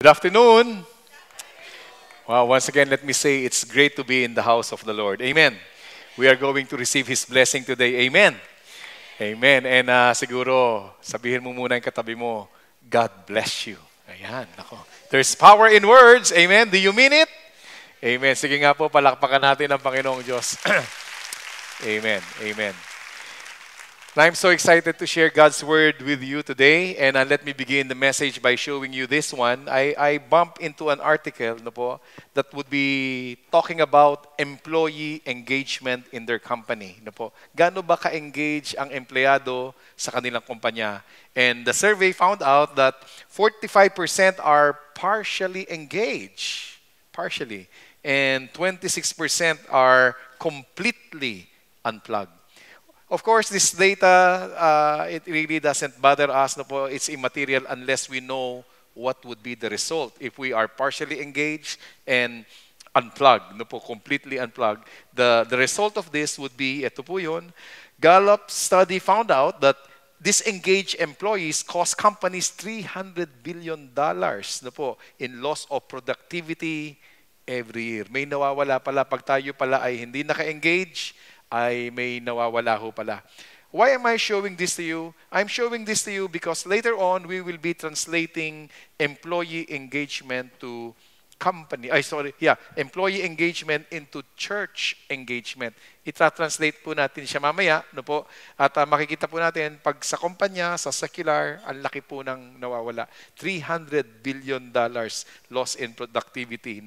Good afternoon. Wow, once again, let me say it's great to be in the house of the Lord. Amen. We are going to receive His blessing today. Amen. Amen. And siguro, sabihin mo muna yung katabi mo, God bless you. Ayan, nako. There's power in words. Amen. Do you mean it? Amen. Sige nga po, palakpakan natin ang Panginoong Diyos. Amen. Amen. I'm so excited to share God's Word with you today. And let me begin the message by showing you this one. I bumped into an article that would be talking about employee engagement in their company. Gaano ba ka-engage ang empleyado sa kanilang kumpanya? And the survey found out that 45% are partially engaged. Partially. And 26% are completely unplugged. Of course, this data, it really doesn't bother us. It's immaterial unless we know what would be the result. If we are partially engaged and unplugged, completely unplugged, the result of this would be, ito po yun, Gallup study found out that disengaged employees cost companies $300 billion in loss of productivity every year. May nawawala pala pag tayo pala ay hindi naka-engage, ay may nawawala ho pala. Why am I showing this to you? I'm showing this to you because later on we will be translating employee engagement to employee engagement into church engagement. Itra-translate po natin siya mamaya, At makikita po natin pag sa kumpanya, sa secular, ang laki po ng nawawala. $300 billion loss in productivity,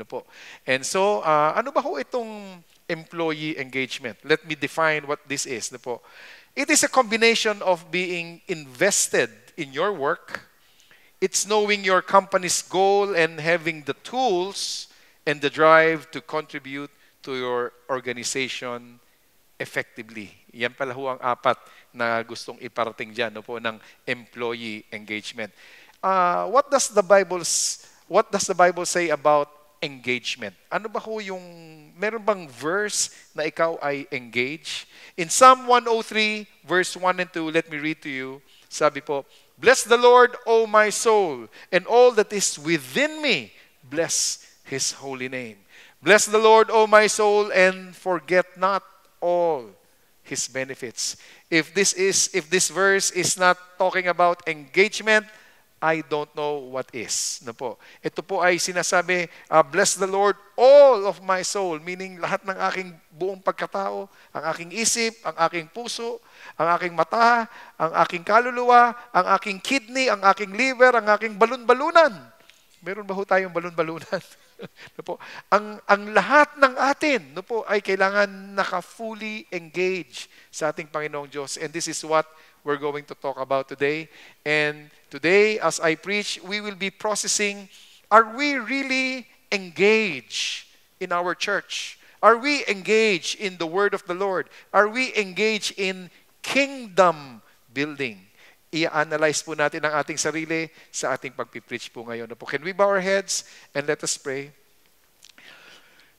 And so, ano ba ho itong employee engagement? Let me define what this is, It is a combination of being invested in your work. It's knowing your company's goal and having the tools and the drive to contribute to your organization effectively. Yan pala ho ang apat na gustong iparating dyan ng employee engagement. What does the Bible say about engagement? Ano ba ho meron bang verse na ikaw ay engage? In Psalm 103, verse 1 and 2, let me read to you. Sabi po, "Bless the Lord, O my soul, and all that is within me. Bless His holy name. Bless the Lord, O my soul, and forget not all His benefits." If this verse is not talking about engagement, I don't know what is. Ito po ay sinasabi, bless the Lord, all of my soul, meaning lahat ng aking buong pagkatao, ang aking isip, ang aking puso, ang aking mata, ang aking kaluluwa, ang aking kidney, ang aking liver, ang aking balon-balunan. Meron ba ho tayong balon-balunan? Ang lahat ng atin ay kailangan naka-fully engage sa ating Panginoong Diyos. And this is what we're going to talk about today. And today, as I preach, we will be processing, are we really engaged in our church? Are we engaged in the Word of the Lord? Are we engaged in kingdom building? I-analyze po natin ang ating sarili sa ating pagpipreach po ngayon. Can we bow our heads and let us pray?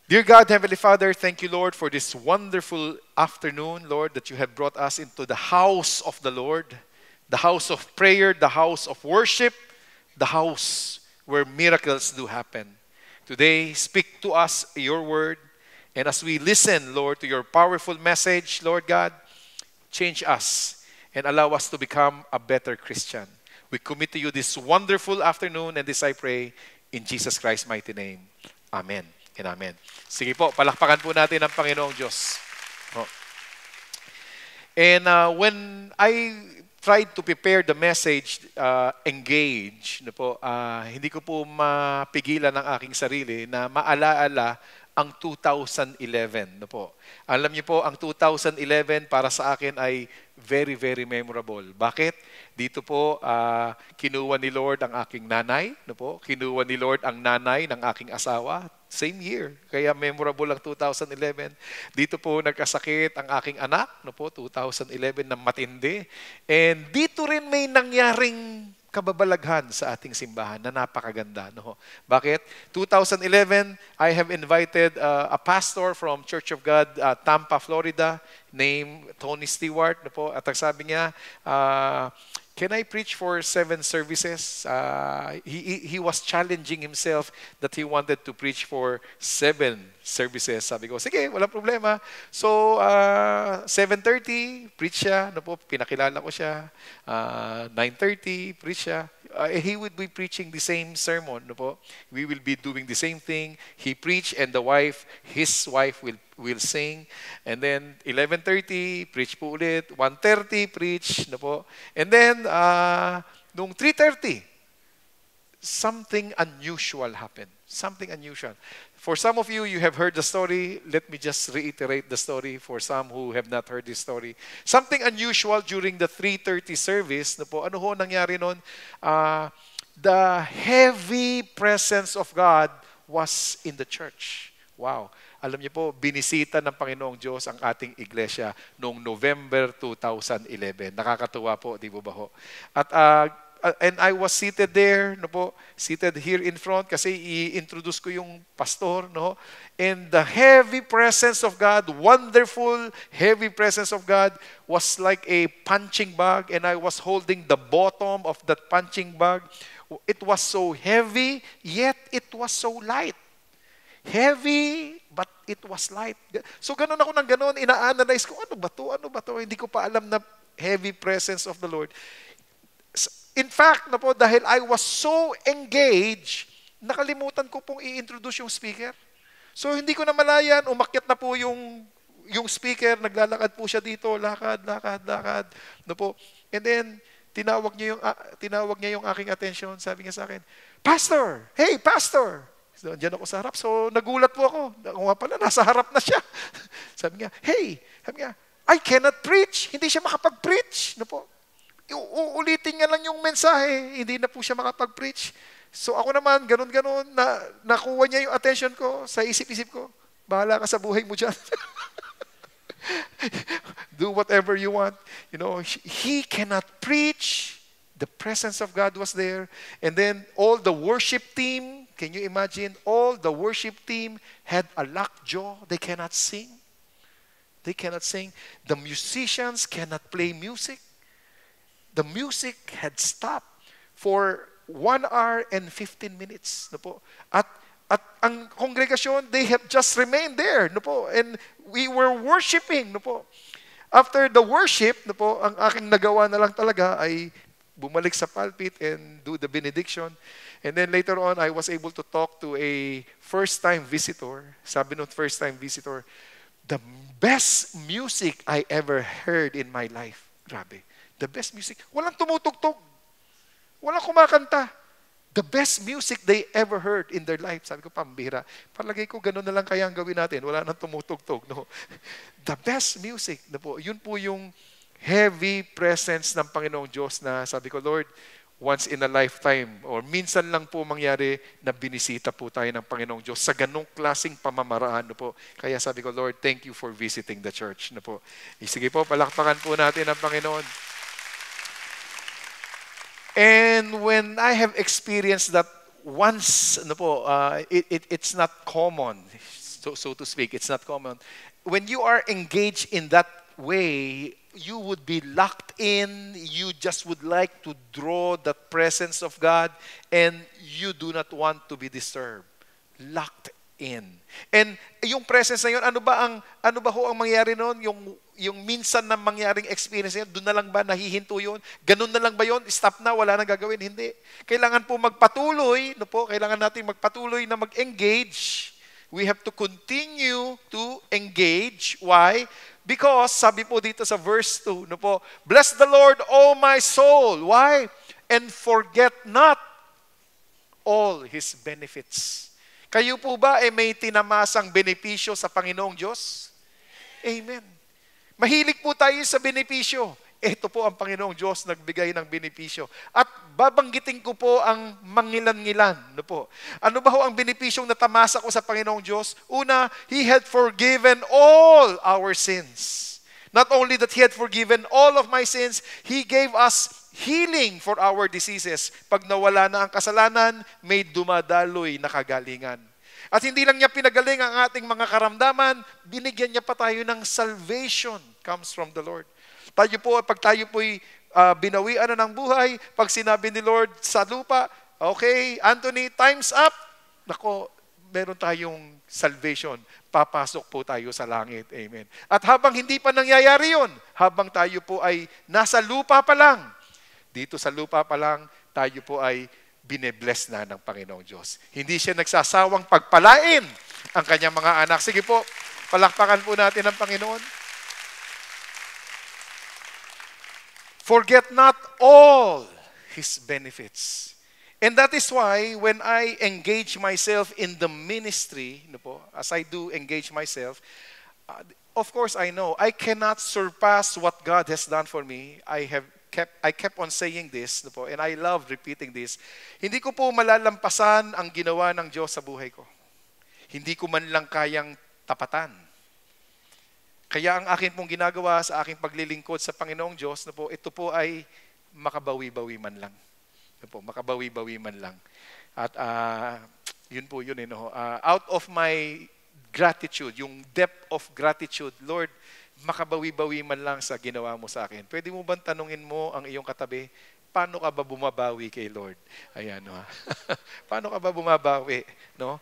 Dear God, Heavenly Father, thank you, Lord, for this wonderful afternoon, Lord, that you have brought us into the house of the Lord, the house of prayer, the house of worship, the house where miracles do happen. Today, speak to us your word, and as we listen, Lord, to your powerful message, Lord God, change us and allow us to become a better Christian. We commit to you this wonderful afternoon, and this I pray in Jesus Christ's mighty name. Amen and amen. Sige po, palakpakan po natin ang Panginoong Diyos. And when I tried to prepare the message, engage, hindi ko po mapigilan ang aking sarili na maalaala ang 2011. Alam niyo po, ang 2011 para sa akin ay very, very memorable. Bakit? Dito po, kinuha ni Lord ang aking nanay. Kinuha ni Lord ang nanay ng aking asawa. Same year. Kaya memorable ang 2011. Dito po nagkasakit ang aking anak, 2011 na matindi. And dito rin may nangyaring kababalaghan sa ating simbahan na napakaganda. Bakit? 2011, I have invited a pastor from Church of God, Tampa, Florida, named Tony Stewart. At sabi niya, can I preach for 7 services? He was challenging himself that he wanted to preach for 7 services. Sabi ko, sige, wala problema. So, 7:30, preach siya. Ano po, pinakilala ko siya. 9:30, preach siya. He would be preaching the same sermon. No po? We will be doing the same thing. He preached and his wife will sing. And then 11:30, preach po ulit. 1:30, preach. No po? And then, nung 3:30, something unusual happened. Something unusual. For some of you, you have heard the story. Let me just reiterate the story for some who have not heard this story. Something unusual during the 3:30 service. Ano ho nangyari noon? The heavy presence of God was in the church. Wow. Alam niyo po, binisita ng Panginoong Diyos ang ating iglesia noong November 2011. Nakakatuwa po, di ba ho? At and I was seated there, seated here in front kasi i-introduce ko yung pastor, And the heavy presence of God, wonderful heavy presence of God was like a punching bag, and I was holding the bottom of that punching bag. It was so heavy, yet it was so light. Heavy, but it was light. So ganun ako ng ganun, ina-analyze ko, ano ba to? Hindi ko pa alam na heavy presence of the Lord. In fact, dahil I was so engaged, nakalimutan ko pong i-introduce yung speaker. So hindi ko na malayan, umakyat na po yung speaker, naglalakad po siya dito, lakad. And then, tinawag niya yung aking attention, sabi niya sa akin, Pastor! Hey, Pastor! So, diyan ako sa harap. So, nagulat po ako. Ako nga pala, nasa harap na siya. Sabi niya, I cannot preach. Hindi siya makapag-preach. Uulitin niya lang yung mensahe, hindi na po siya makapag-preach. So ako naman, ganun-ganun, nakuha niya yung attention ko sa isip-isip ko. Bahala ka sa buhay mo dyan. Do whatever you want. He cannot preach. The presence of God was there. And then all the worship team, can you imagine? All the worship team had a locked jaw. They cannot sing. The musicians cannot play music. The music had stopped for 1 hour and 15 minutes. At ang kongregasyon, they have just remained there. And we were worshiping. After the worship, ang aking nagawa na lang talaga ay bumalik sa pulpit and do the benediction. And then later on, I was able to talk to a first-time visitor. Sabi nung first-time visitor, the best music I ever heard in my life. Grabe. The best music. Walang tumutugtog. Walang kumakanta. The best music they ever heard in their life. Sabi ko, pambihira. Palagay ko, ganun na lang kaya ang gawin natin. Wala nang tumutugtog. The best music. Yun po yung heavy presence ng Panginoong Diyos na sabi ko, Lord, once in a lifetime or minsan lang po mangyari na binisita po tayo ng Panginoong Diyos sa ganong klaseng pamamaraan. Kaya sabi ko, Lord, thank you for visiting the church. Sige po, palakpakan po natin ang Panginoon. And when I have experienced that once, it's not common, so to speak, it's not common. When you are engaged in that way, you would be locked in, you just would like to draw the presence of God, and you do not want to be disturbed. Locked in. And yung presence na yun, ano ba ho ang mangyari noon? Yung minsan na mangyaring experience yun, doon na lang ba nahihinto yun? Ganun na lang ba yun? Stop na, wala nang gagawin? Hindi. Kailangan po magpatuloy, kailangan natin magpatuloy na mag-engage. We have to continue to engage. Why? Because, sabi po dito sa verse 2, bless the Lord, O my soul. Why? And forget not all His benefits. Kayo po ba may tinamasang benepisyo sa Panginoong Diyos? Amen. Mahilig po tayo sa benepisyo. Ito po ang Panginoong Diyos nagbigay ng benepisyo. At babanggitin ko po ang mangilan-ngilan. Ano ba ho ang benepisyong natamasa ko sa Panginoong Diyos? Una, He had forgiven all our sins. Not only that He had forgiven all of my sins, He gave us healing for our diseases. Pag nawala na ang kasalanan, may dumadaloy na kagalingan. At hindi lang niya pinagaling ang ating mga karamdaman, binigyan niya pa tayo ng salvation comes from the Lord. Pag tayo po'y binawian na ng buhay. Pag sinabi ni Lord sa lupa, okay, Anthony, time's up. Nako, meron tayong salvation. Papasok po tayo sa langit. Amen. At habang hindi pa nangyayari yun, habang tayo po ay nasa lupa pa lang, dito sa lupa pa lang, tayo po ay binebless na ng Panginoong Diyos. Hindi siya nagsasawang pagpalain ang kanyang mga anak. Sige po, palakpakan po natin ang Panginoon. Forget not all His benefits. And that is why when I engage myself in the ministry, as I do engage myself, of course I know I cannot surpass what God has done for me. I kept on saying this, and I love repeating this. Hindi ko po malalampasan ang ginawa ng Diyos sa buhay ko. Hindi ko man lang kayang tapatan. Kaya ang akin pong ginagawa sa aking paglilingkod sa Panginoong Diyos, ito po ay makabawi-bawi man lang. Makabawi-bawi man lang. At yun po yun. Out of my gratitude, yung depth of gratitude, Lord, makabawi-bawi man lang sa ginawa mo sa akin. Pwede mo bang tanungin mo ang iyong katabi, paano ka ba bumabawi kay Lord? Ayan, paano ka ba bumabawi? No?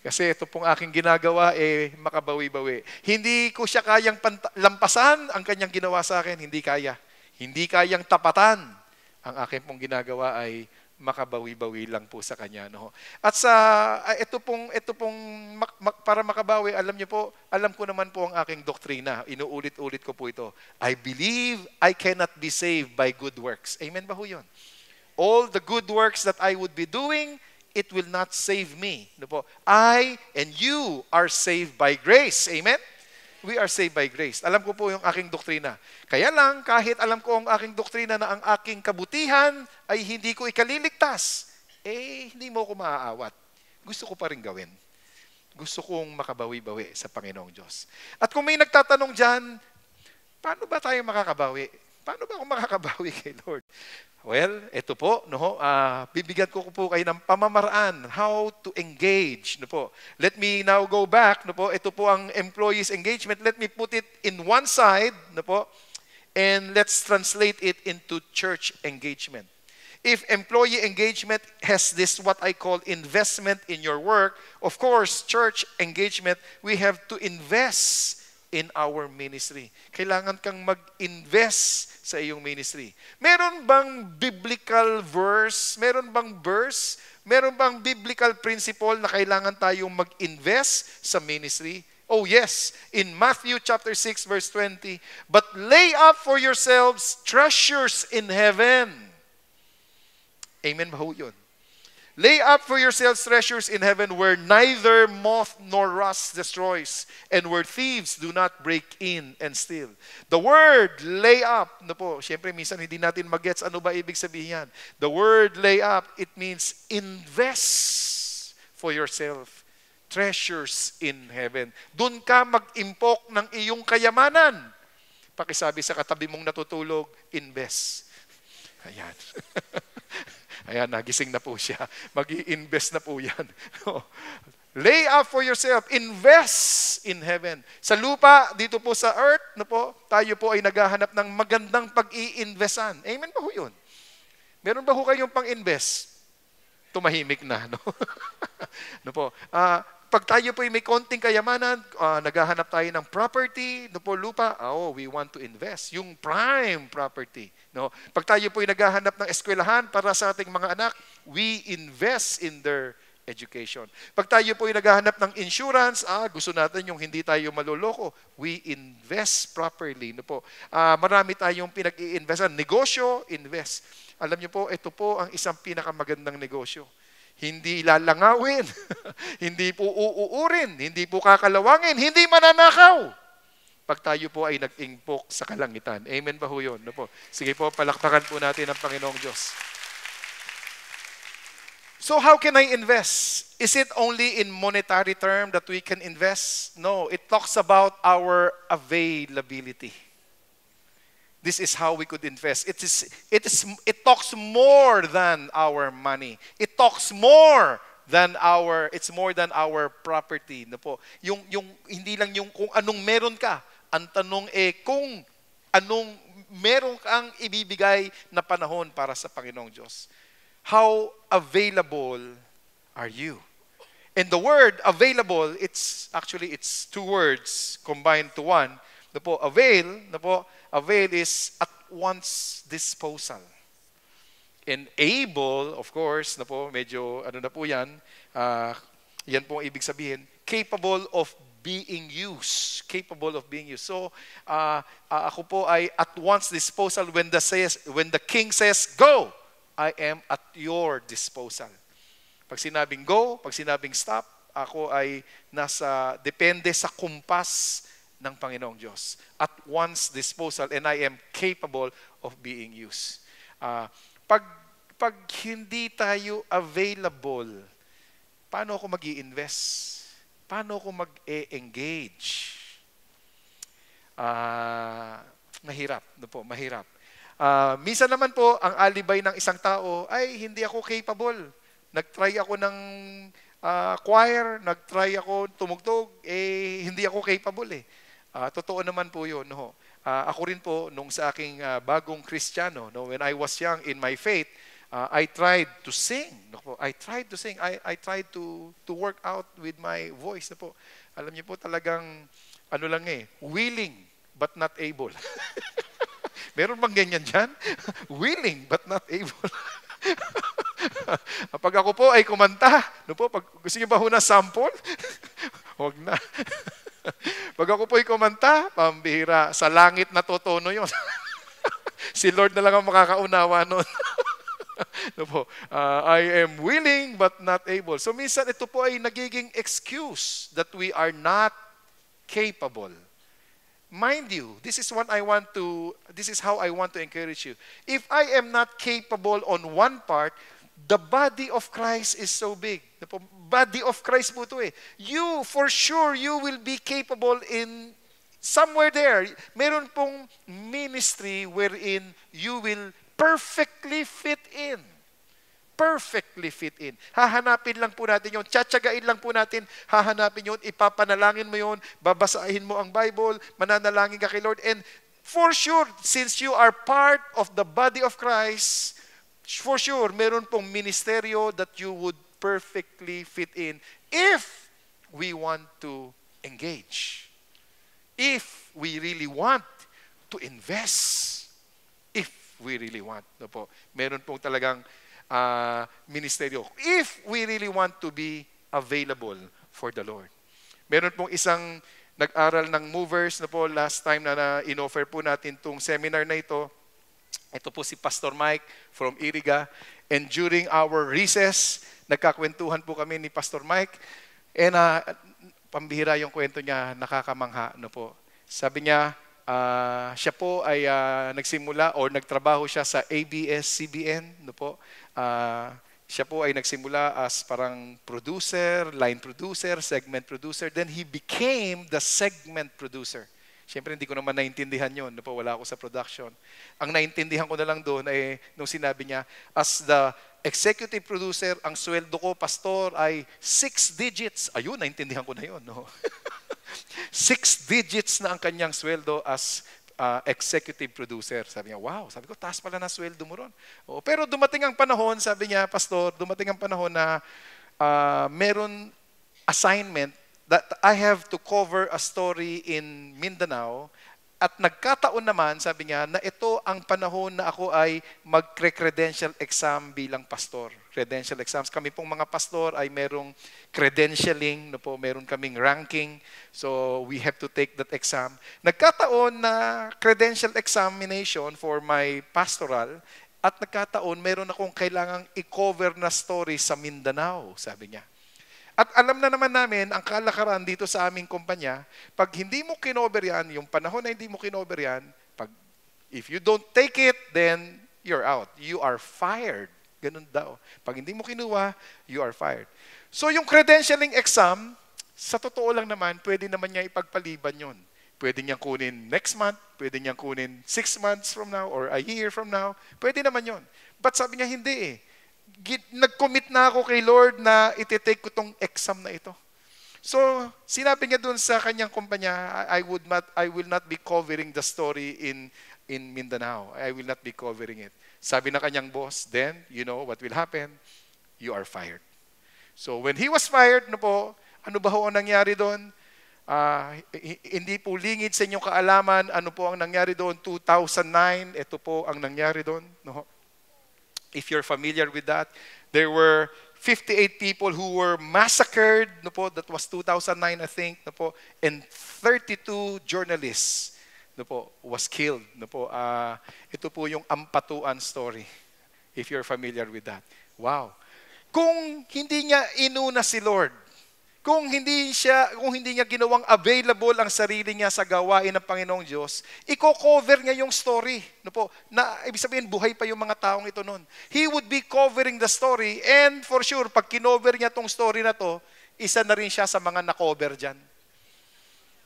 Kasi ito pong aking ginagawa, makabawi-bawi. Hindi ko siya kayang lampasan ang kanyang ginawa sa akin. Hindi kaya. Hindi kayang tapatan. Ang aking pong ginagawa ay makabawi-bawi lang po sa kanya. No? At ito pong para makabawi, alam ko naman po ang aking doktrina. Inuulit-ulit ko po ito. I believe I cannot be saved by good works. Amen ba ho yun? All the good works that I would be doing, it will not save me. I and you are saved by grace. Amen? We are saved by grace. Alam ko po yung aking doktrina. Kaya lang, kahit alam ko ang aking doktrina na ang aking kabutihan ay hindi ko ikaliligtas, hindi mo ko maaawat. Gusto ko pa rin gawin. Gusto kong makabawi-bawi sa Panginoong Diyos. At kung may nagtatanong dyan, paano ba tayo makakabawi? Paano ba ako makakabawi kay Lord? Well, ito po, bibigyan ko po kayo ng pamamaraan, how to engage. Let me now go back. Ito po ang employees engagement. Let me put it in one side, and let's translate it into church engagement. If employee engagement has this what I call investment in your work, of course, church engagement, we have to invest in our ministry. Kailangan kang mag-invest sa iyong ministry. Meron bang biblical verse? Meron bang verse? Meron bang biblical principle na kailangan tayong mag-invest sa ministry? Oh yes, in Matthew chapter 6 verse 20, but lay up for yourselves treasures in heaven. Amen ba ho yun? Lay up for yourselves treasures in heaven where neither moth nor rust destroys and where thieves do not break in and steal. The word lay up, syempre minsan hindi natin mag-gets ano ba ibig sabihin yan. The word lay up, it means invest for yourself treasures in heaven. Doon ka mag-impok ng iyong kayamanan. Pakisabi sa katabi mong natutulog, invest. Ayan. Ayan, nagising na po siya. Mag-i-invest na po yan. Lay up for yourself. Invest in heaven. Sa lupa, dito po sa earth, tayo po ay naghahanap ng magandang pag-i-investan. Amen ba ho yun? Meron ba ho kayong pang-invest? Tumahimik na. Pag tayo po ay may konting kayamanan, naghahanap tayo ng property, lupa, we want to invest. Yung prime property. Pag tayo po ay naghahanap ng eskwelahan para sa ating mga anak, we invest in their education. Pag tayo po ay naghahanap ng insurance, gusto natin yung hindi tayo maloloko, we invest properly. Marami tayong pinag-i-investan. Negosyo, invest. Alam niyo po, ito po ang isang pinakamagandang negosyo. Hindi lalangawin, hindi po uuurin, hindi po kakalawangin, hindi mananakaw. Pag tayo po ay nag-impok sa kalangitan. Amen ba ho yun? Sige po, palakpakan po natin ang Panginoong Diyos. So how can I invest? Is it only in monetary term that we can invest? No, it talks about our availability. This is how we could invest. It talks more than our money. It talks more than it's more than our property. Yung hindi lang yung kung anong meron ka. Ang tanong kung meron kang ibibigay na panahon para sa Panginoong Diyos. How available are you? And the word available, it's two words combined to one. Avail is at one's disposal. And able, of course, medyo na po yan, yan po ang ibig sabihin, capable of being used. Capable of being used. So, ako po ay at one's disposal when the king says, go, I am at your disposal. Pag sinabing go, pag sinabing stop, ako ay depende sa kumpas ng Panginoong Diyos. At one's disposal, and I am capable of being used. Pag hindi tayo available, paano ako mag-i-invest? Paano ako mag-e-engage? Mahirap. Mahirap. Minsan naman po, ang alibay ng isang tao ay hindi ako capable. Nag-try ako ng choir, nag-try ako tumugtog, hindi ako capable . Totoo naman po yun. No? Ako rin po, nung sa aking bagong Kristiyano, when I was young in my faith, I tried to sing. I tried to work out with my voice. Alam niyo po talagang, willing but not able. Meron bang ganyan dyan? Willing but not able. Pag ako po ay kumanta, pag gusto niyo ba na sample? Huwag na. Pag ako po ay kumanta, pambihira, sa langit na totono yun. Si Lord na lang ang makakaunawa nun. I am willing but not able. So minsan ito po ay nagiging excuse that we are not capable. Mind you, this is how I want to encourage you. If I am not capable on one part, the body of Christ is so big. The body of Christ po ito . You, for sure, you will be capable in somewhere there. Meron pong ministry wherein you will perfectly fit in. Perfectly fit in. Hahanapin lang po natin yun. Tsatsagain lang po natin. Hahanapin yun. Ipapanalangin mo yun. Babasahin mo ang Bible. Mananalangin ka kay Lord. And for sure, since you are part of the body of Christ, for sure, meron pong ministeryo that you would perfectly fit in if we want to engage. If we really want to invest. If we really want. Meron pong talagang ministeryo. If we really want to be available for the Lord. Meron pong isang nag-aral ng Movers last time na in-offer po natin itong seminar na ito. Ito po si Pastor Mike from Iriga. And during our recess, nagkakwentuhan po kami ni Pastor Mike. And pambihira yung kwento niya, nakakamangha. Sabi niya, siya po ay nagsimula or nagtrabaho siya sa ABS-CBN. Siya po ay nagsimula as parang producer, line producer, segment producer. Then he became the segment producer. Siyempre, hindi ko naman naintindihan yun. Wala ako sa production. Ang naintindihan ko na lang doon ay nung sinabi niya, as the executive producer, ang sweldo ko, pastor, ay 6 digits. Ayun, naintindihan ko na yun. 6 digits na ang kanyang sweldo as executive producer. Sabi niya, wow. Sabi ko, taas pala na sweldo mo ron. Pero dumating ang panahon, sabi niya, pastor, dumating ang panahon na meron assignment that I have to cover a story in Mindanao. At nagkataon naman, sabi niya, na ito ang panahon na ako ay magre-credential exam bilang pastor. Credential exams. Kami pong mga pastor ay merong credentialing, meron kaming ranking. So, we have to take that exam. Nagkataon na credential examination for my pastoral at nagkataon, meron akong kailangang i-cover na story sa Mindanao, sabi niya. At alam na naman namin, ang kalakaran dito sa aming kumpanya, pag hindi mo kinover yan, yung panahon na hindi mo kinover yan, if you don't take it, then you're out. You are fired. Ganun daw. Pag hindi mo kinuha, you are fired. So yung credentialing exam, sa totoo lang naman, pwede naman niya ipagpaliban yun. Pwede niyang kunin next month, pwede niyang kunin 6 months from now, or a year from now. Pwede naman yun. But sabi niya, hindi . Nag-commit na ako kay Lord na iti-take ko tong exam na ito. So, sinabi niya doon sa kanyang kumpanya, I will not be covering the story in Mindanao. I will not be covering it. Sabi ng kanyang boss, then, you know what will happen? You are fired. So, when he was fired, ano ba ho ang nangyari doon? Hindi po lingid sa inyong kaalaman, ano po ang nangyari doon? 2009, ito po ang nangyari doon. No? If you're familiar with that, there were 58 people who were massacred, that was 2009 I think, and 32 journalists was killed. Ito po yung Ampatuan story, if you're familiar with that. Wow. Kung hindi niya inuna si Lord, kung hindi niya ginawang available ang sarili niya sa gawain ng Panginoong Diyos, i-cover niya yung story. Na ibig sabihin, buhay pa yung mga taong ito noon. He would be covering the story, and for sure, pag kinover niya tong story na to, isa na rin siya sa mga na-cover dyan.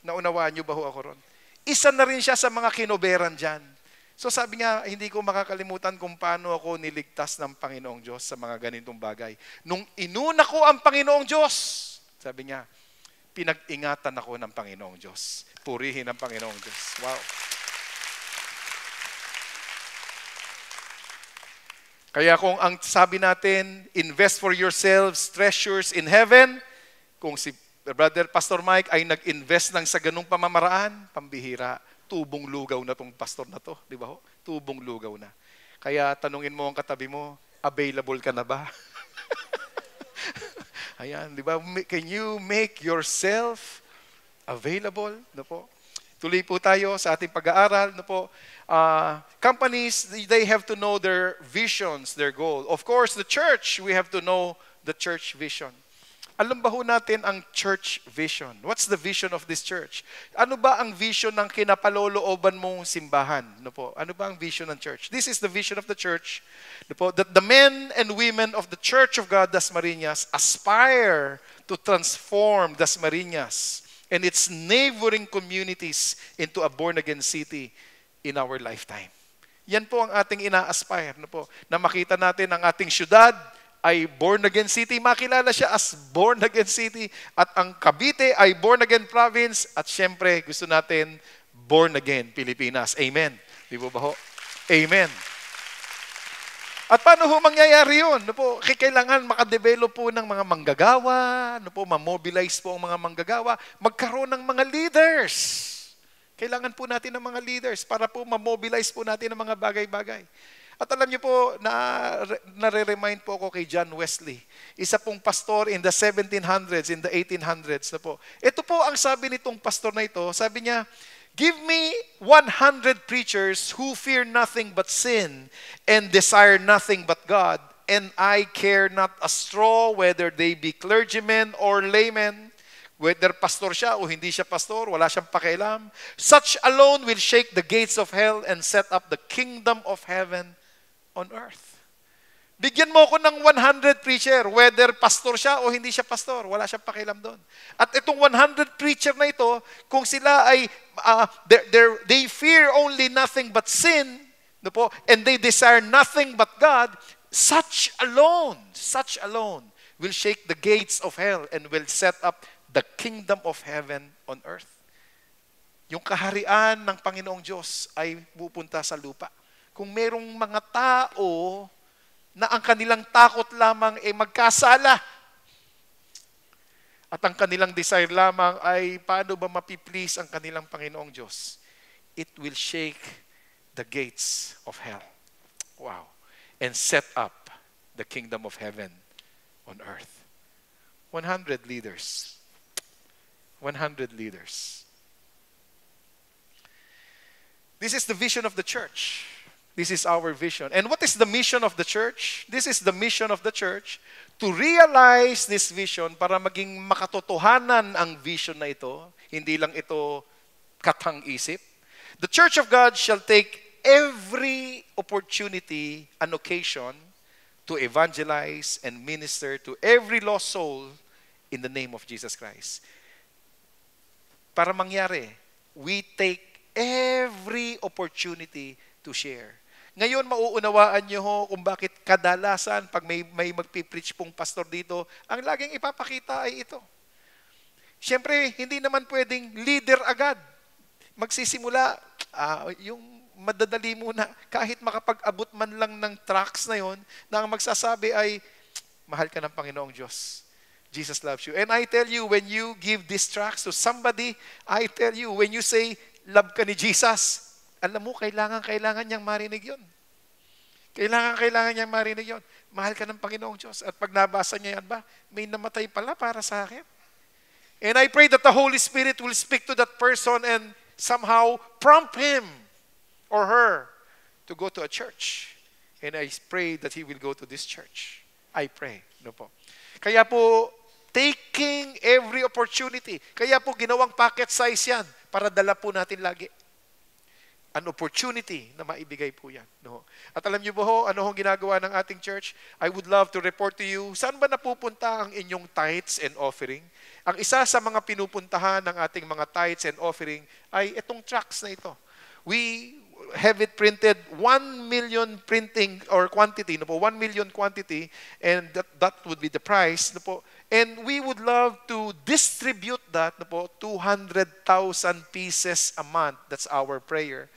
Naunawaan niyo ba ho ako ron? Isa na rin siya sa mga kinoberan dyan. So sabi nga, hindi ko makakalimutan kung paano ako niligtas ng Panginoong Diyos sa mga ganitong bagay. Nung inuna ko ang Panginoong Diyos, sabi niya, pinag-ingatan ako ng Panginoong Diyos. Purihin ang Panginoong Diyos. Wow. Kaya kung ang sabi natin, invest for yourselves treasures in heaven, kung si Brother Pastor Mike ay nag-invest lang sa ganung pamamaraan, pambihira, tubong lugaw na tong pastor na to. Di ba ho? Tubong lugaw na. Kaya tanungin mo ang katabi mo, available ka na ba? Ayan, di ba? Can you make yourself available? Tuloy po tayo sa ating pag-aaral. Companies, they have to know their visions, their goal. Of course, the church, we have to know the church vision. Alam ba ho natin ang church vision? What's the vision of this church? Ano ba ang vision ng kinapalolooban mong simbahan? Ano ba ang vision ng church? This is the vision of the church. That the men and women of the Church of God, Dasmariñas, aspire to transform Dasmariñas and its neighboring communities into a born-again city in our lifetime. Yan po ang ating ina-aspire. Na makita natin ang ating syudad ay born-again city, makilala siya as born-again city, at ang Cavite ay born-again province, at syempre gusto natin born-again Pilipinas. Amen. Di ba ho? Amen. At paano ho mangyayari yun? Kailangan makadevelop po ng mga manggagawa, ma-mobilize po ang mga manggagawa, magkaroon ng mga leaders. Kailangan po natin ng mga leaders para po ma-mobilize po natin ang mga bagay-bagay. At alam niyo po, nare-remind po ako kay John Wesley. Isa pong pastor in the 1700s, in the 1800s na po. Ito po ang sabi nitong pastor na ito. Sabi niya, give me 100 preachers who fear nothing but sin and desire nothing but God, and I care not a straw whether they be clergymen or laymen. Whether pastor siya o hindi siya pastor, wala siyang pakialam. Such alone will shake the gates of hell and set up the kingdom of heaven on earth. Bigyan mo ko ng 100 preacher, whether pastor siya o hindi siya pastor, wala siyang pakialam doon. At itong 100 preacher na ito, kung sila ay, they fear only nothing but sin, and they desire nothing but God, such alone will shake the gates of hell and will set up the kingdom of heaven on earth. Yung kaharian ng Panginoong Diyos ay pupunta sa lupa. Kung merong mga tao na ang kanilang takot lamang ay magkasala at ang kanilang desire lamang ay paano ba mapiplease ang kanilang Panginoong Diyos, it will shake the gates of hell. Wow. And set up the kingdom of heaven on earth. 100 leaders. 100 leaders. This is the vision of the church. This is our vision. And what is the mission of the church? This is the mission of the church, to realize this vision para maging makatotohanan ang vision na ito. Hindi lang ito katang-isip. The church of God shall take every opportunity and occasion to evangelize and minister to every lost soul in the name of Jesus Christ. Para mangyari, we take every opportunity to share. Ngayon, mauunawaan niyo ho kung bakit kadalasan pag may magpipreach pong pastor dito, ang laging ipapakita ay ito. Siyempre, hindi naman pwedeng leader agad. Magsisimula, yung madadali muna, kahit makapag-abot man lang ng tracks na yon, na ang magsasabi ay, mahal ka ng Panginoong Diyos. Jesus loves you. And I tell you, when you give these tracks to somebody, I tell you, when you say, love ka ni Jesus, alam mo, kailangan niyang marinig yun. Kailangan niyang marinig yun. Mahal ka ng Panginoong Diyos. At pag nabasa niya yan ba, may namatay pala para sa akin. And I pray that the Holy Spirit will speak to that person and somehow prompt him or her to go to a church. And I pray that he will go to this church. I pray. No po. Kaya po, taking every opportunity. Kaya po, ginawang packet size yan para dala po natin lagi. An opportunity na maibigay po yan. No? At alam niyo ba ho, ano hong ginagawa ng ating church? I would love to report to you, saan ba napupunta ang inyong tithes and offering? Ang isa sa mga pinupuntahan ng ating mga tithes and offering ay itong tracts na ito. We have it printed 1 million printing or quantity, no po, 1 million quantity, and that would be the price, no po. And we would love to distribute that, no po, 200,000 pieces a month. That's our prayer.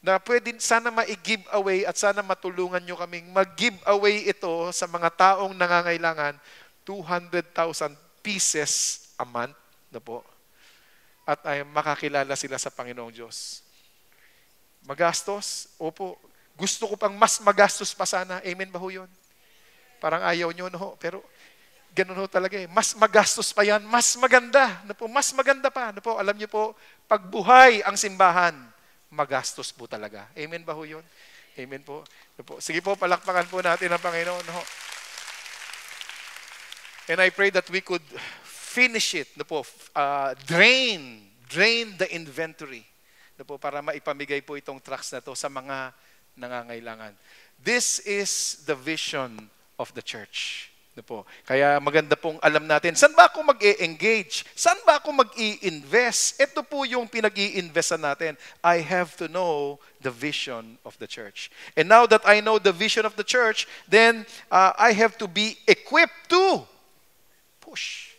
Na pwede sana ma-give away at sana matulungan nyo kaming mag-give away ito sa mga taong nangangailangan, 200,000 pieces a month, no po. At ay makakilala sila sa Panginoong Diyos. Magastos? Opo. Gusto ko pang mas magastos pa sana. Amen ba ho yun? Parang ayaw nyo, no? Pero ganun ho talaga eh. Mas magastos pa yan. Mas maganda. No po? Mas maganda pa. No po? Alam nyo po, pagbuhay ang simbahan, magastos po talaga. Amen ba ho yun? Amen po. No po? Sige po, palakpakan po natin ang Panginoon. No? And I pray that we could finish it. No po? Drain the inventory. No po, para maipamigay po itong tracts na to sa mga nangangailangan. This is the vision of the church. No po. Kaya maganda pong alam natin, saan ba ako mag-e-engage? Saan ba ako mag-i-invest? Ito po yung pinag-i-investan natin. I have to know the vision of the church. And now that I know the vision of the church, then I have to be equipped to push.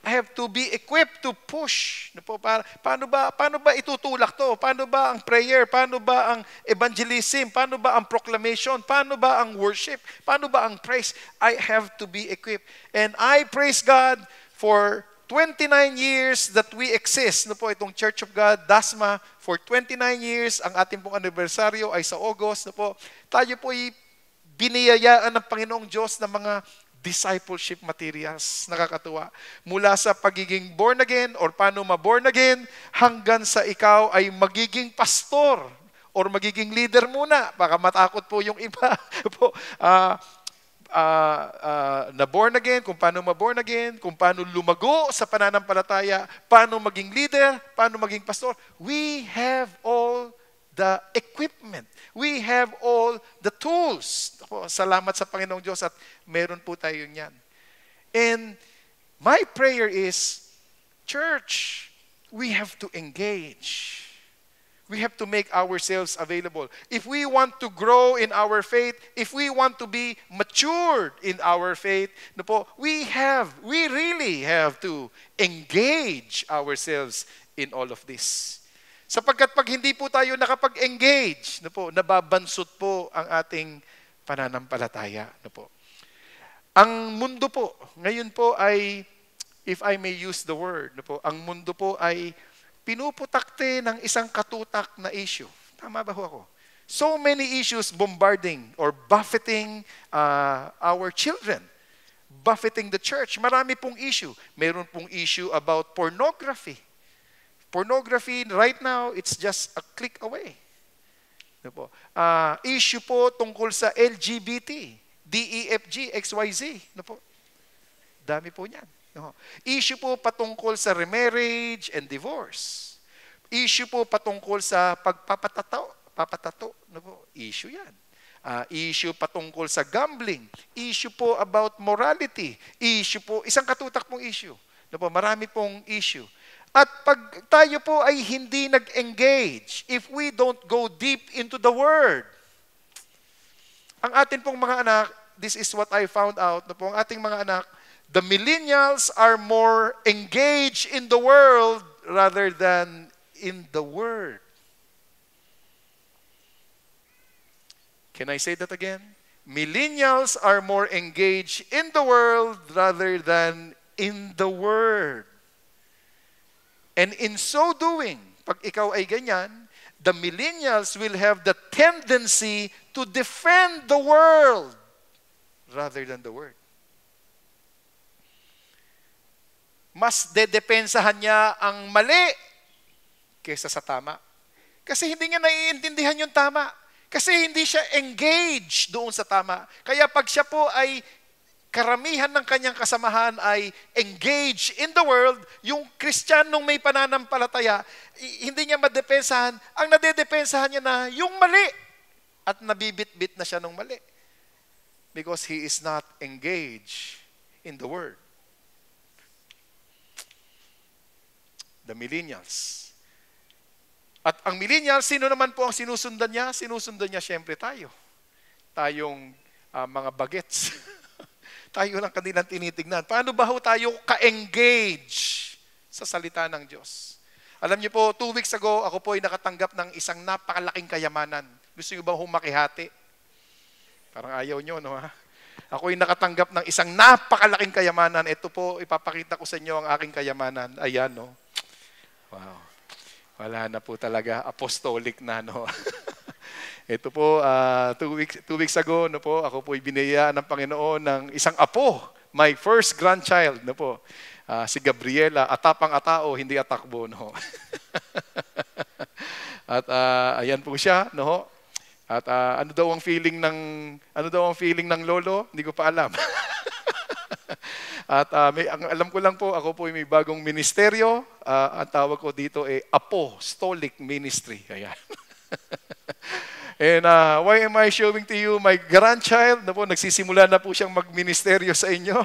I have to be equipped to push. Paano ba itutulak to? Paano ba ang prayer? Paano ba ang evangelism? Paano ba ang proclamation? Paano ba ang worship? Paano ba ang praise? I have to be equipped. And I praise God for 29 years that we exist. Itong Church of God, DASMA, for 29 years, ang ating pong anibersaryo ay sa August. Tayo po ay biniyayaan ng Panginoong Diyos ng mga discipleship materials. Nakakatuwa. Mula sa pagiging born again or paano ma-born again hanggang sa ikaw ay magiging pastor or magiging leader muna. Baka matakot po yung iba. Na born again, kung paano ma-born again, kung paano lumago sa pananampalataya, paano maging leader, paano maging pastor. We have all the equipment. We have all the tools. Salamat sa Panginoong Diyos at meron po tayo niyan. And my prayer is, church, we have to engage. We have to make ourselves available. If we want to grow in our faith, if we want to be matured in our faith, we really have to engage ourselves in all of this. Sapagkat pag hindi po tayo nakapag-engage, nababansot po ang ating pananampalataya. Ang mundo po, ngayon po ay, if I may use the word, ang mundo po ay pinuputakte ng isang katutak na issue. Tama ba ho ako? So many issues bombarding or buffeting our children, buffeting the church. Marami pong issue. Meron pong issue about pornography. Pornography, right now, it's just a click away. Issue po tungkol sa LGBT, DEFG, XYZ. Dami po niyan. Issue po patungkol sa remarriage and divorce. Issue po patungkol sa papatato. Issue yan. Issue patungkol sa gambling. Issue po about morality. Issue po, isang katutak pong issue. Marami pong issue. At pag tayo po ay hindi nag-engage, if we don't go deep into the Word, ang atin pong mga anak, this is what I found out, ang ating mga anak, The millennials are more engaged in the world rather than in the Word. Can I say that again? Millennials are more engaged in the world rather than in the Word. And in so doing, pag ikaw ay ganyan, the millennials will have the tendency to defend the world rather than the Word. Mas dedepensahan niya ang mali kaysa sa tama. Kasi hindi niya naiintindihan yung tama. Kasi hindi siya engaged doon sa tama. Kaya pag siya po ay karamihan ng kanyang kasamahan ay engaged in the world, yung Kristiyanong may pananampalataya, hindi niya madepensahan. Ang nadedepensahan niya na yung mali. At nabibit-bit na siya ng mali. Because he is not engaged in the Word. The millennials. At ang millennials, sino naman po ang sinusundan niya? Sinusundan niya siyempre tayo. Tayong mga bagets. Tayo lang kanilang tinitignan. Paano ba ho tayo ka-engage sa salita ng Diyos? Alam niyo po, 2 weeks ago, ako po ay nakatanggap ng isang napakalaking kayamanan. Gusto niyo ba humakihati? Parang ayaw niyo, no ha? Ako ay nakatanggap ng isang napakalaking kayamanan. Ito po, ipapakita ko sa inyo ang aking kayamanan. Ayan, no? Wow. Wala na po talaga. Apostolic na, no? Ito po, 2 weeks ago, no po, ako po ibinayaan ng Panginoon ng isang apo. My first grandchild, no po. Si Gabriela, atapang-atao, hindi atakbo, no? At ayan po siya, no? At ano daw ang feeling ng lolo? Hindi ko pa alam. At ang alam ko lang po, ako po may bagong ministeryo. Ang tawag ko dito ay Apostolic Ministry. Ayan. And why am I showing to you my grandchild? Na po, nagsisimula na po siyang magministeryo sa inyo.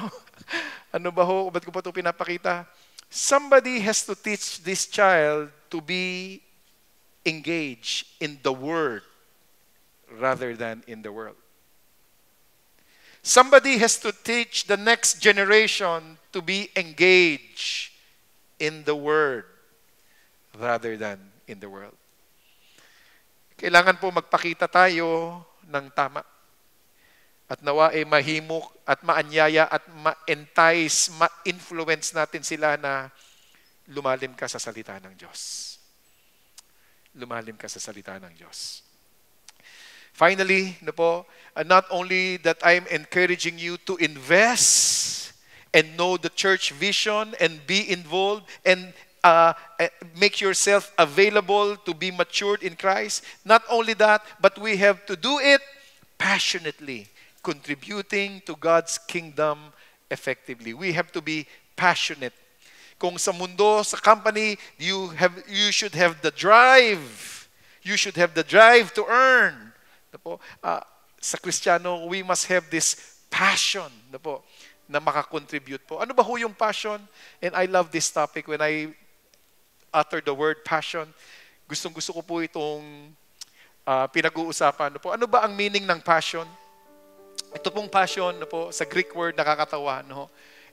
Ano ba ho? Ba't ko pa ito pinapakita? Somebody has to teach this child to be engaged in the Word rather than in the world. Somebody has to teach the next generation to be engaged in the Word rather than in the world. Kailangan po magpakita tayo ng tama. At nawa ay mahimok at maanyaya at ma-entice, ma-influence natin sila na lumalim ka sa salita ng Diyos. Lumalim ka sa salita ng Diyos. Finally, not only that I'm encouraging you to invest and know the church vision and be involved and make yourself available to be matured in Christ. Not only that, but we have to do it passionately, contributing to God's kingdom effectively. We have to be passionate. Kung sa mundo, sa company, you should have the drive. You should have the drive to earn. Sa Kristiyano, we must have this passion na makakontribute po. Ano ba ho yung passion? And I love this topic when I utter the word passion. Gustong-gusto ko po itong pinag-uusapan. Ano ba ang meaning ng passion? Ito pong passion, sa Greek word, nakakatawa.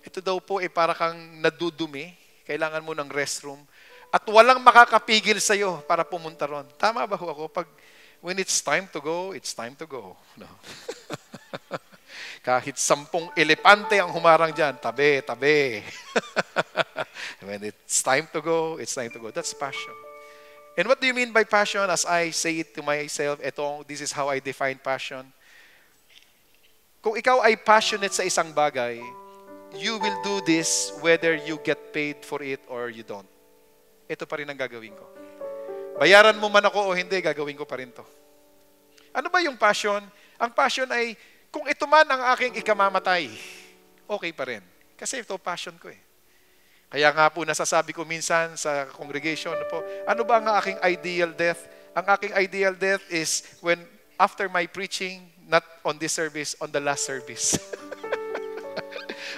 Ito daw po para kang nadudumi. Kailangan mo ng restroom. At walang makakapigil sa'yo para pumunta ron. Tama ba ho ako? When it's time to go, it's time to go. No. Kahit 10 elepante ang humarang dyan, tabi. When it's time to go, it's time to go. That's passion. And what do you mean by passion? As I say it to myself, this is how I define passion. Kung ikaw ay passionate sa isang bagay, you will do this whether you get paid for it or you don't. Ito pa rin ang gagawin ko. Bayaran mo man ako o hindi, gagawin ko pa rin to. Ano ba yung passion? Ang passion ay, kung ito man ang aking ikamamatay, okay pa rin. Kasi ito passion ko eh. Kaya nga po nasasabi ko minsan sa congregation, ano ba ang aking ideal death? Ang aking ideal death is when after my preaching, not on this service, on the last service.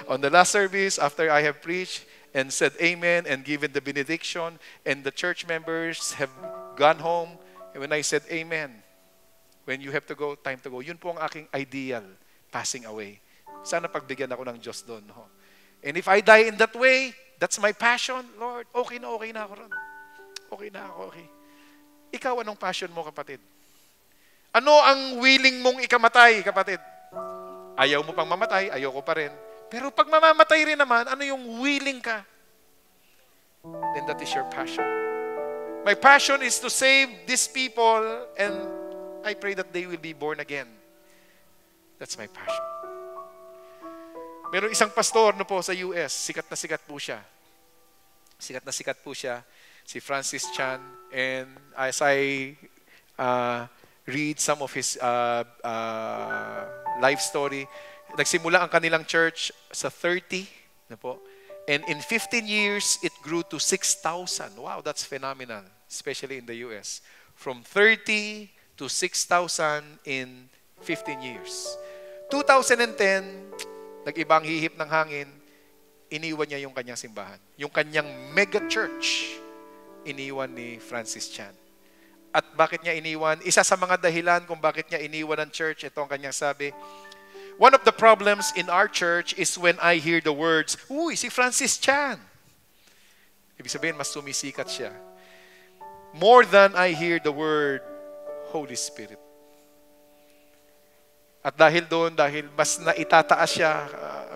On the last service, after I have preached and said amen and given the benediction and the church members have gone home, and when I said amen, when you have to go, time to go, yun po ang aking ideal, passing away. Sana pagbigyan ako ng Diyos doon. And if I die in that way, that's my passion, Lord. Okay na ako ron. Okay na ako, okay. Ikaw, anong passion mo, kapatid? Ano ang willing mong ikamatay, kapatid? Ayaw mo pang mamatay, ayaw ko pa rin. Pero pag mamamatay rin naman, ano yung willing ka? Then that is your passion. My passion is to save these people and I pray that they will be born again. That's my passion. Meron isang pastor po sa US, sikat na sikat po siya. Sikat na sikat po siya, si Francis Chan. And as I read some of his life story, nagsimula ang kanilang church sa 30 na po. And in 15 years, it grew to 6,000. Wow, that's phenomenal, especially in the US. From 30 to 6,000 in 15 years. 2010, nag-ibang hihip ng hangin, iniwan niya yung kanyang simbahan. Yung kanyang mega church, iniwan ni Francis Chan. At bakit niya iniwan? Isa sa mga dahilan kung bakit niya iniwan ang church, ito ang kanyang sabi, one of the problems in our church is when I hear the words, uy, si Francis Chan. Ibig sabihin, mas sumisikat siya. More than I hear the word, Holy Spirit. At dahil doon, dahil mas naitataas siya,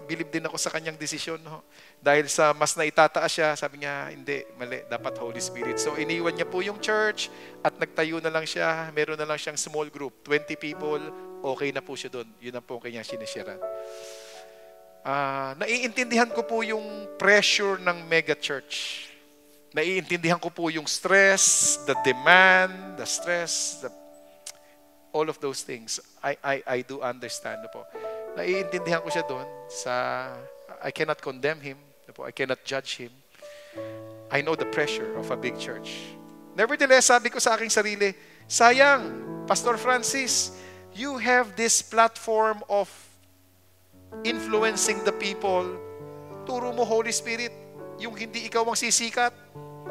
believe din ako sa kanyang desisyon. No? Dahil sa mas naitataas siya, sabi niya, hindi, mali, dapat Holy Spirit. So iniwan niya po yung church at nagtayo na lang siya, meron na lang siyang small group, 20 people, okay na po siya doon. Yun ang po kanyang sinisharan. Naiintindihan ko po yung pressure ng mega church. Naiintindihan ko po yung stress, the demand, the stress, all of those things. I do understand po. Naiintindihan ko siya doon sa I cannot condemn him, po. I cannot judge him. I know the pressure of a big church. Nevertheless, sabi ko sa aking sarili, sayang, Pastor Francis, you have this platform of influencing the people. Turo mo Holy Spirit, yung hindi ikaw ang sisikat.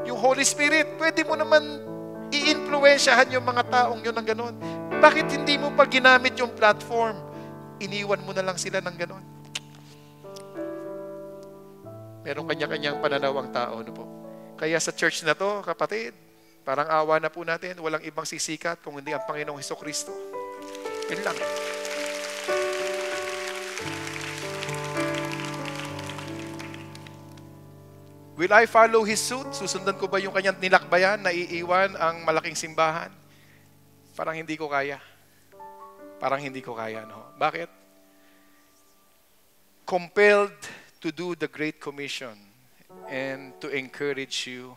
Yung Holy Spirit, pwede mo naman i-influensyahan yung mga taong yun ng ganon. Bakit hindi mo pa ginamit yung platform? Iniwan mo na lang sila ng ganon. Merong kanya-kanyang pananaw ang tao. No po? Kaya sa church na to, kapatid, parang awa na po natin, walang ibang sisikat kung hindi ang Panginoong Hesukristo. Yun lang. Will I follow his suit? Susundan ko ba yung kanyang nilakbayan na iiwan ang malaking simbahan? Parang hindi ko kaya. Parang hindi ko kaya. No? Bakit? Compelled to do the Great Commission and to encourage you,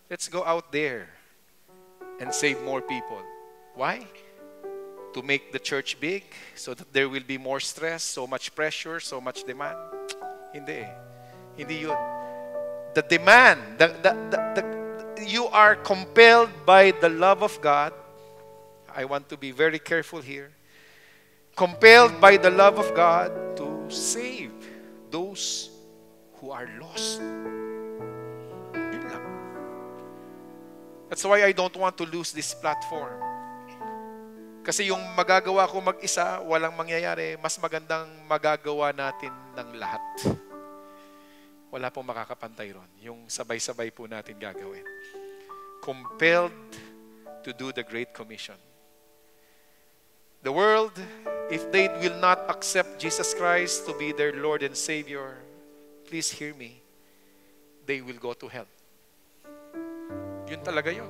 let's go out there and save more people. Why? To make the church big so that there will be more stress, so much pressure, so much demand. Hindi. Hindi yun. The demand, you are compelled by the love of God. I want to be very careful here. Compelled by the love of God to save those who are lost. Yun lang. That's why I don't want to lose this platform. Kasi yung magagawa ko mag-isa, walang mangyayari, mas magandang magagawa natin ng lahat. Wala pong makakapantay ron. Yung sabay-sabay po natin gagawin. Compelled to do the Great Commission. The world, if they will not accept Jesus Christ to be their Lord and Savior, please hear me, they will go to hell. Yun talaga yun.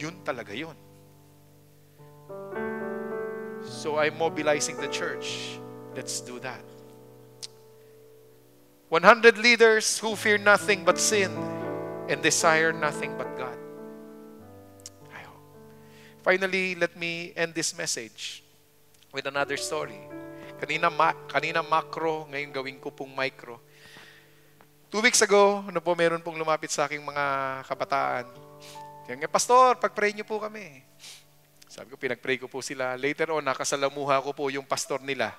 Yun talaga yun. So I'm mobilizing the church. Let's do that. 100 leaders who fear nothing but sin and desire nothing but God. I hope. Finally, let me end this message with another story. Kanina macro, ngayon gawin ko pong micro. 2 weeks ago, meron pong lumapit sa aking mga kabataan. Kaya nga, Pastor, pag-pray niyo po kami. Sabi ko, pinag-pray ko po sila. Later on, nakasalamuha ko po yung pastor nila.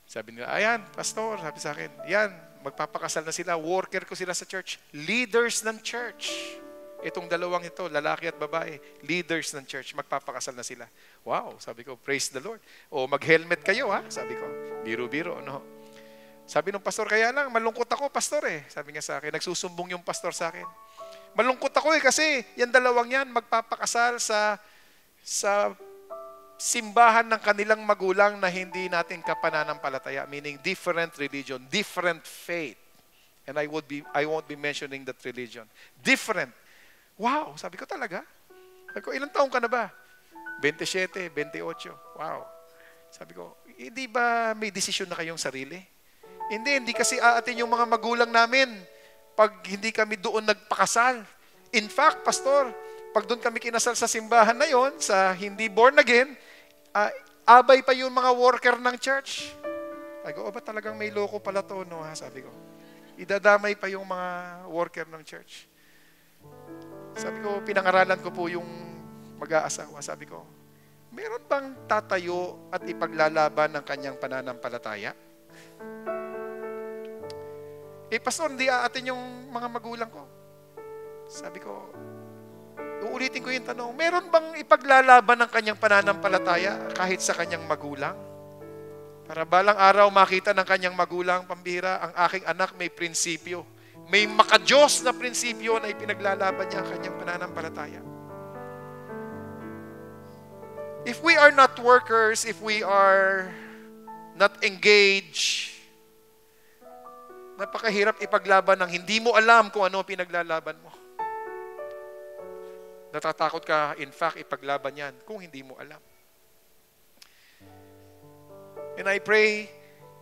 Sabi nila, ayan, Pastor, sabi sa akin, yan, magpapakasal na sila, worker ko sila sa church, leaders ng church. Itong dalawang ito, lalaki at babae, leaders ng church, magpapakasal na sila. Wow, sabi ko, praise the Lord. O mag-helmet kayo, ha? Sabi ko, biro-biro, no? Sabi ng pastor, kaya lang, malungkot ako, pastor eh. Sabi niya sa akin, nagsusumbong yung pastor sa akin. Malungkot ako eh, kasi yan dalawang yan, magpapakasal sa simbahan ng kanilang magulang na hindi natin kapananampalataya, meaning different religion, different faith. And I won't be mentioning that religion. Different. Wow, sabi ko talaga. Sabi ko, ilang taong ka na ba? 27, 28. Wow. Sabi ko, hindi ba may desisyon na kayong sarili? Hindi kasi aatin yung mga magulang namin pag hindi kami doon nagpakasal. In fact, pastor, pag doon kami kinasal sa simbahan na yon, sa hindi born again, abay pa yung mga worker ng church. Sabi ko, ba talagang may loko pala to, no? Sabi ko, idadamay pa yung mga worker ng church. Sabi ko, pinangaralan ko po yung mag-aasawa. Sabi ko, meron bang tatayo at ipaglalaban ng kanyang pananampalataya? Pastor, hindi aatin yung mga magulang ko. Sabi ko, uulitin ko yung tanong, meron bang ipaglalaban ng kanyang pananampalataya kahit sa kanyang magulang? Para balang araw makita ng kanyang magulang, pambihira, ang aking anak may prinsipyo. May makadiyos na prinsipyo na ipinaglalaban niya ang kanyang pananampalataya. If we are not workers, if we are not engaged, napakahirap ipaglaban ng hindi mo alam kung ano pinaglalaban mo. Natatakot ka, in fact, ipaglaban yan kung hindi mo alam. And I pray,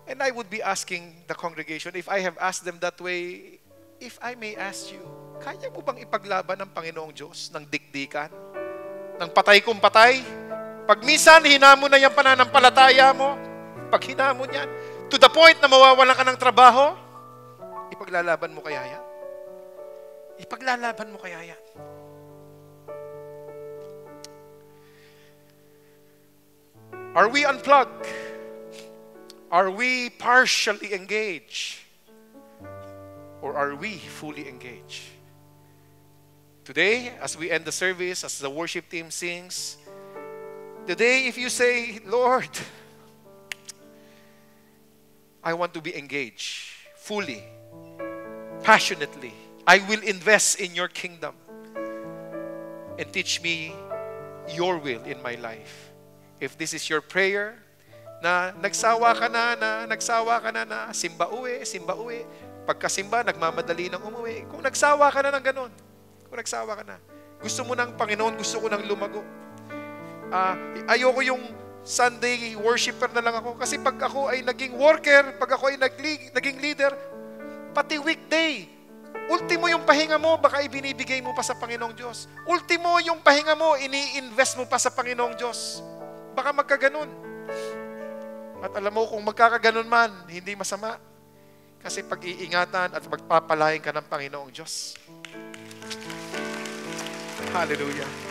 and I would be asking the congregation, if I have asked them that way, if I may ask you, kaya mo bang ipaglaban ng Panginoong Diyos ng dikdikan? Ng patay kung patay? Pag minsan, hinamon na yung pananampalataya mo, pag hinamon yan, to the point na mawawalan ka ng trabaho, ipaglalaban mo kaya yan? Ipaglalaban mo kaya yan? Are we unplugged? Are we partially engaged? Or are we fully engaged? Today, as we end the service, as the worship team sings, today, if you say, Lord, I want to be engaged fully, passionately. I will invest in your kingdom and teach me your will in my life. If this is your prayer, na nagsawa ka na simba uwi, pagkasimba, nagmamadali ng umuwi. Kung nagsawa ka na ng ganun, gusto mo ng Panginoon, gusto ko ng lumago. Ayoko yung Sunday worshiper na lang ako. Kasi pag ako ay naging worker, pag ako ay naging leader, pati weekday, ultimo yung pahinga mo, baka ibinibigay mo pa sa Panginoong Diyos. Ultimo yung pahinga mo, ini-invest mo pa sa Panginoong Diyos. Baka magkaganon. At alam mo, kung magkakaganon man, hindi masama. Kasi pag-iingatan at magpapalain ka ng Panginoong Diyos. Hallelujah.